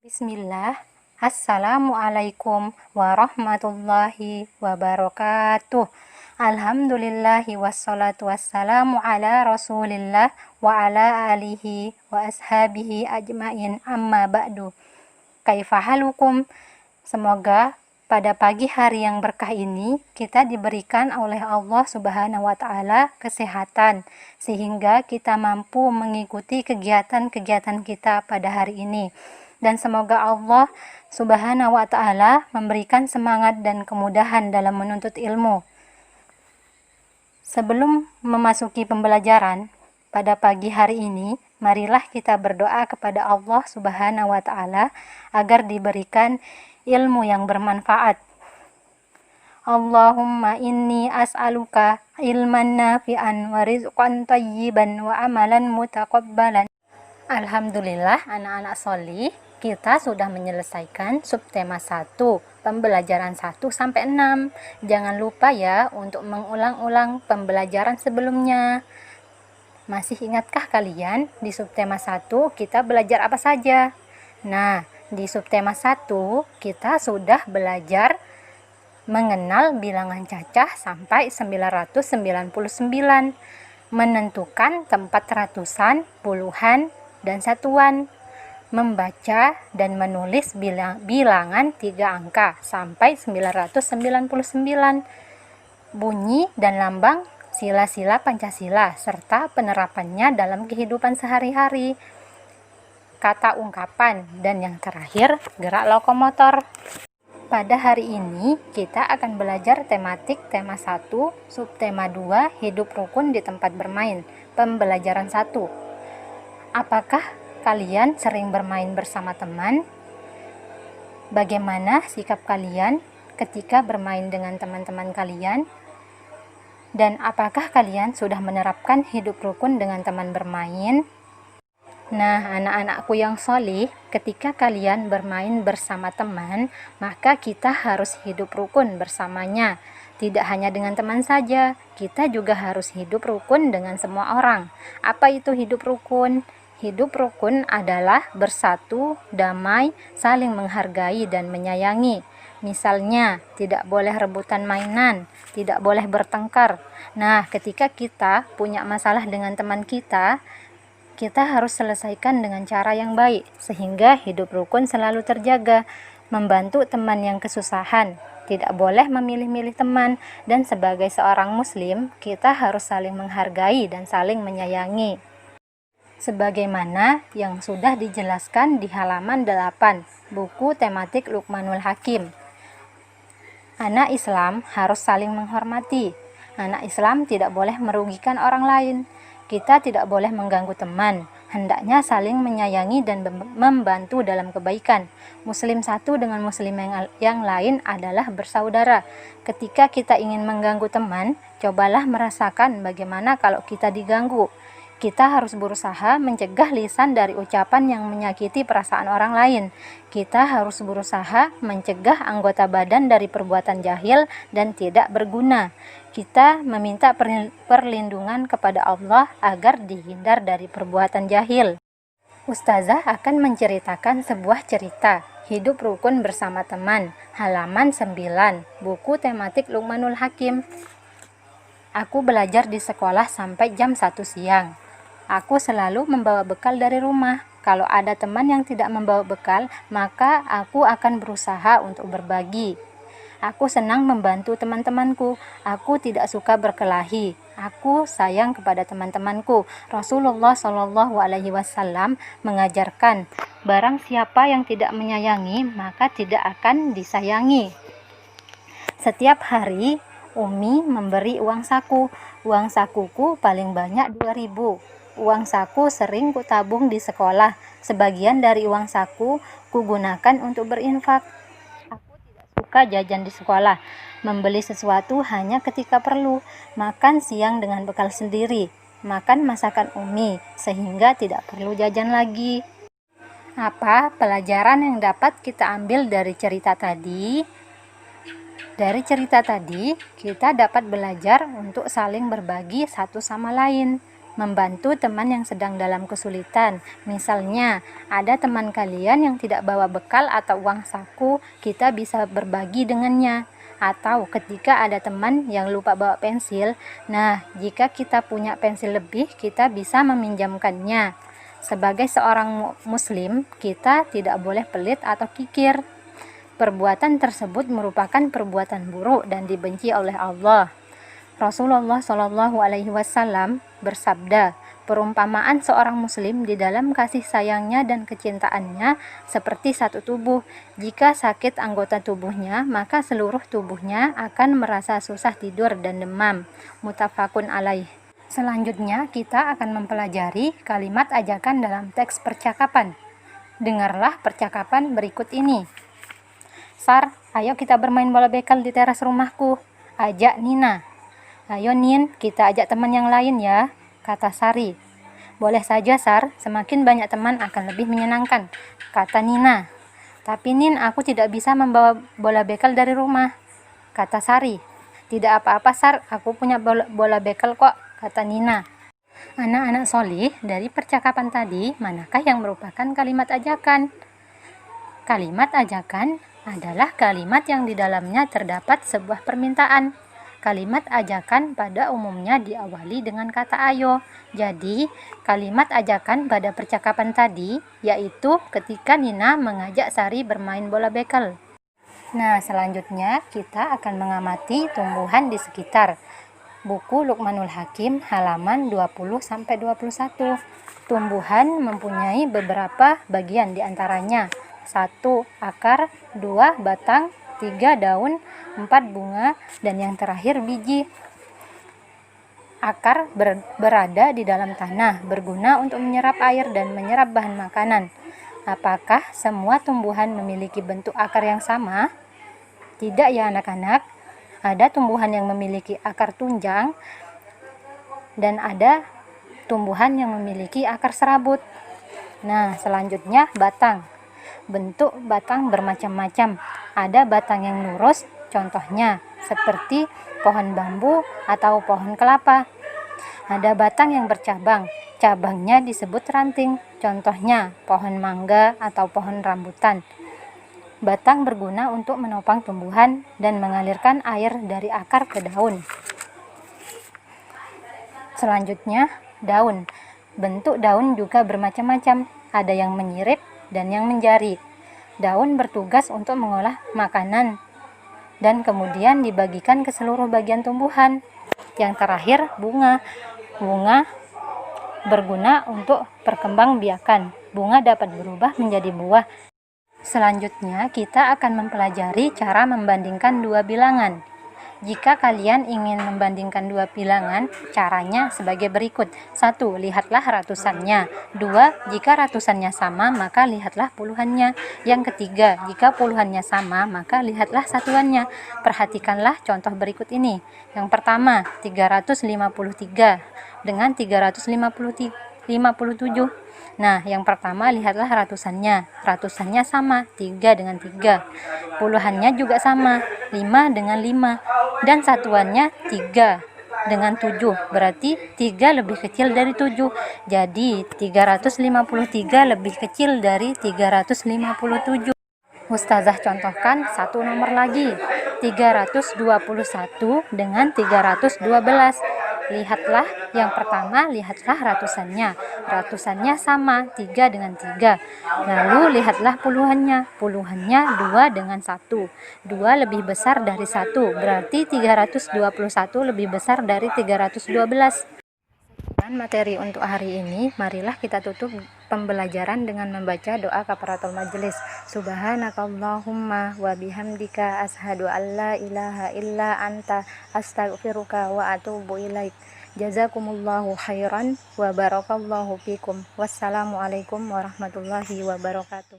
Bismillah. Assalamualaikum warahmatullahi wabarakatuh. Alhamdulillahi wassalatu wassalamu ala rasulillah wa ala alihi wa ashabihi ajmain, amma ba'du. Kaifahalukum? Semoga pada pagi hari yang berkah ini kita diberikan oleh Allah Subhanahu wa taala kesehatan sehingga kita mampu mengikuti kegiatan-kegiatan kita pada hari ini. Dan semoga Allah Subhanahu wa taala memberikan semangat dan kemudahan dalam menuntut ilmu. Sebelum memasuki pembelajaran pada pagi hari ini, marilah kita berdoa kepada Allah Subhanahu wa taala agar diberikan ilmu yang bermanfaat. Allahumma inni as'aluka ilman nafi'an wa rizqan thayyiban wa amalan mutaqabbalan. Alhamdulillah anak-anak sholih, kita sudah menyelesaikan subtema 1, pembelajaran 1 sampai 6. Jangan lupa ya untuk mengulang-ulang pembelajaran sebelumnya. Masih ingatkah kalian di subtema 1 kita belajar apa saja? Nah, di subtema 1 kita sudah belajar mengenal bilangan cacah sampai 999, menentukan tempat ratusan, puluhan, dan satuan, membaca dan menulis bilangan 3 angka sampai 999, bunyi dan lambang sila-sila Pancasila serta penerapannya dalam kehidupan sehari-hari, kata ungkapan, dan yang terakhir gerak lokomotor. Pada hari ini kita akan belajar tematik tema 1, subtema 2, hidup rukun di tempat bermain, pembelajaran 1. Apakah kalian sering bermain bersama teman? Bagaimana sikap kalian ketika bermain dengan teman-teman kalian? Dan apakah kalian sudah menerapkan hidup rukun dengan teman bermain? Nah, anak-anakku yang sholih, ketika kalian bermain bersama teman, maka kita harus hidup rukun bersamanya. Tidak hanya dengan teman saja, kita juga harus hidup rukun dengan semua orang. Apa itu hidup rukun? Hidup rukun adalah bersatu, damai, saling menghargai dan menyayangi. Misalnya, tidak boleh rebutan mainan, tidak boleh bertengkar. Nah, ketika kita punya masalah dengan teman kita harus selesaikan dengan cara yang baik, sehingga hidup rukun selalu terjaga. Membantu teman yang kesusahan, tidak boleh memilih-milih teman, dan sebagai seorang muslim, kita harus saling menghargai dan saling menyayangi. Sebagaimana yang sudah dijelaskan di halaman 8, buku tematik Luqmanul Hakim. Anak Islam harus saling menghormati. Anak Islam tidak boleh merugikan orang lain. Kita tidak boleh mengganggu teman. Hendaknya saling menyayangi dan membantu dalam kebaikan. Muslim satu dengan muslim yang lain adalah bersaudara. Ketika kita ingin mengganggu teman, cobalah merasakan bagaimana kalau kita diganggu. Kita harus berusaha mencegah lisan dari ucapan yang menyakiti perasaan orang lain. Kita harus berusaha mencegah anggota badan dari perbuatan jahil dan tidak berguna. Kita meminta perlindungan kepada Allah agar dihindar dari perbuatan jahil. Ustazah akan menceritakan sebuah cerita, hidup rukun bersama teman, halaman 9, buku tematik Luqmanul Hakim. Aku belajar di sekolah sampai jam 1 siang. Aku selalu membawa bekal dari rumah. Kalau ada teman yang tidak membawa bekal, maka aku akan berusaha untuk berbagi. Aku senang membantu teman-temanku. Aku tidak suka berkelahi. Aku sayang kepada teman-temanku. Rasulullah Shallallahu Alaihi Wasallam mengajarkan, barang siapa yang tidak menyayangi, maka tidak akan disayangi. Setiap hari, Umi memberi uang saku. Uang sakuku paling banyak 2.000. Uang saku sering kutabung di sekolah. Sebagian dari uang saku kugunakan untuk berinfak. Aku tidak suka jajan di sekolah. Membeli sesuatu hanya ketika perlu. Makan siang dengan bekal sendiri. Makan masakan Umi, sehingga tidak perlu jajan lagi. Apa pelajaran yang dapat kita ambil dari cerita tadi? Dari cerita tadi, kita dapat belajar untuk saling berbagi satu sama lain. membantu teman yang sedang dalam kesulitan. Misalnya, ada teman kalian yang tidak bawa bekal atau uang saku, kita bisa berbagi dengannya. Atau ketika ada teman yang lupa bawa pensil, nah jika kita punya pensil lebih, kita bisa meminjamkannya. Sebagai seorang muslim, kita tidak boleh pelit atau kikir. Perbuatan tersebut merupakan perbuatan buruk dan dibenci oleh Allah. Rasulullah Shallallahu Alaihi Wasallam bersabda, perumpamaan seorang muslim di dalam kasih sayangnya dan kecintaannya seperti satu tubuh. Jika sakit anggota tubuhnya, maka seluruh tubuhnya akan merasa susah tidur dan demam. Muttafaqun alaih. Selanjutnya, kita akan mempelajari kalimat ajakan dalam teks percakapan. Dengarlah percakapan berikut ini. Sar, ayo kita bermain bola bekel di teras rumahku. Ajak Nina. Ayo Nin, kita ajak teman yang lain ya, kata Sari. Boleh saja Sar, semakin banyak teman akan lebih menyenangkan, kata Nina. Tapi Nin, aku tidak bisa membawa bola bekel dari rumah, kata Sari. Tidak apa-apa Sar, aku punya bola bekel kok, kata Nina. Anak-anak solih, dari percakapan tadi, manakah yang merupakan kalimat ajakan? Kalimat ajakan adalah kalimat yang di dalamnya terdapat sebuah permintaan. Kalimat ajakan pada umumnya diawali dengan kata ayo. Jadi, kalimat ajakan pada percakapan tadi yaitu ketika Nina mengajak Sari bermain bola bekel. Nah, selanjutnya kita akan mengamati tumbuhan di sekitar. Buku Luqmanul Hakim halaman 20-21. Tumbuhan mempunyai beberapa bagian diantaranya 1. Akar, 2. Batang, 3. Daun, 4. Bunga, dan yang terakhir biji. Akar berada di dalam tanah, berguna untuk menyerap air dan menyerap bahan makanan. Apakah semua tumbuhan memiliki bentuk akar yang sama? Tidak ya anak-anak. Ada tumbuhan yang memiliki akar tunjang dan ada tumbuhan yang memiliki akar serabut. Nah, selanjutnya batang. Bentuk batang bermacam-macam. Ada batang yang lurus, contohnya seperti pohon bambu atau pohon kelapa. Ada batang yang bercabang, cabangnya disebut ranting, contohnya pohon mangga atau pohon rambutan. Batang berguna untuk menopang tumbuhan dan mengalirkan air dari akar ke daun. Selanjutnya, daun. Bentuk daun juga bermacam-macam, ada yang menyirip dan yang menjari. Daun bertugas untuk mengolah makanan dan kemudian dibagikan ke seluruh bagian tumbuhan. Yang terakhir, bunga. Bunga berguna untuk perkembangbiakan. Bunga dapat berubah menjadi buah. Selanjutnya, kita akan mempelajari cara membandingkan dua bilangan. Jika kalian ingin membandingkan dua bilangan, caranya sebagai berikut. 1. Lihatlah ratusannya. 2. Jika ratusannya sama, maka lihatlah puluhannya. Yang ketiga, jika puluhannya sama, maka lihatlah satuannya. Perhatikanlah contoh berikut ini. Yang pertama, 353 dengan 357. Nah, yang pertama lihatlah ratusannya. Ratusannya sama, 3 dengan 3. Puluhannya juga sama, 5 dengan 5. Dan satuannya 3 dengan 7. Berarti 3 lebih kecil dari 7. Jadi 353 lebih kecil dari 357. Ustazah contohkan satu nomor lagi. 321 dengan 312. Lihatlah yang pertama, lihatlah ratusannya. Ratusannya sama, 3 dengan 3. Lalu lihatlah puluhannya. Puluhannya 2 dengan 1. 2 lebih besar dari 1, berarti 321 lebih besar dari 312. Materi untuk hari ini, marilah kita tutup pembelajaran dengan membaca doa kafaratul majelis. Subhanakallahumma wa bihamdika asyhadu an la ilaha illa anta astaghfiruka wa atubu ilaik. Jazakumullahu khairan wa barakallahu fikum. Wassalamualaikum warahmatullahi wabarakatuh.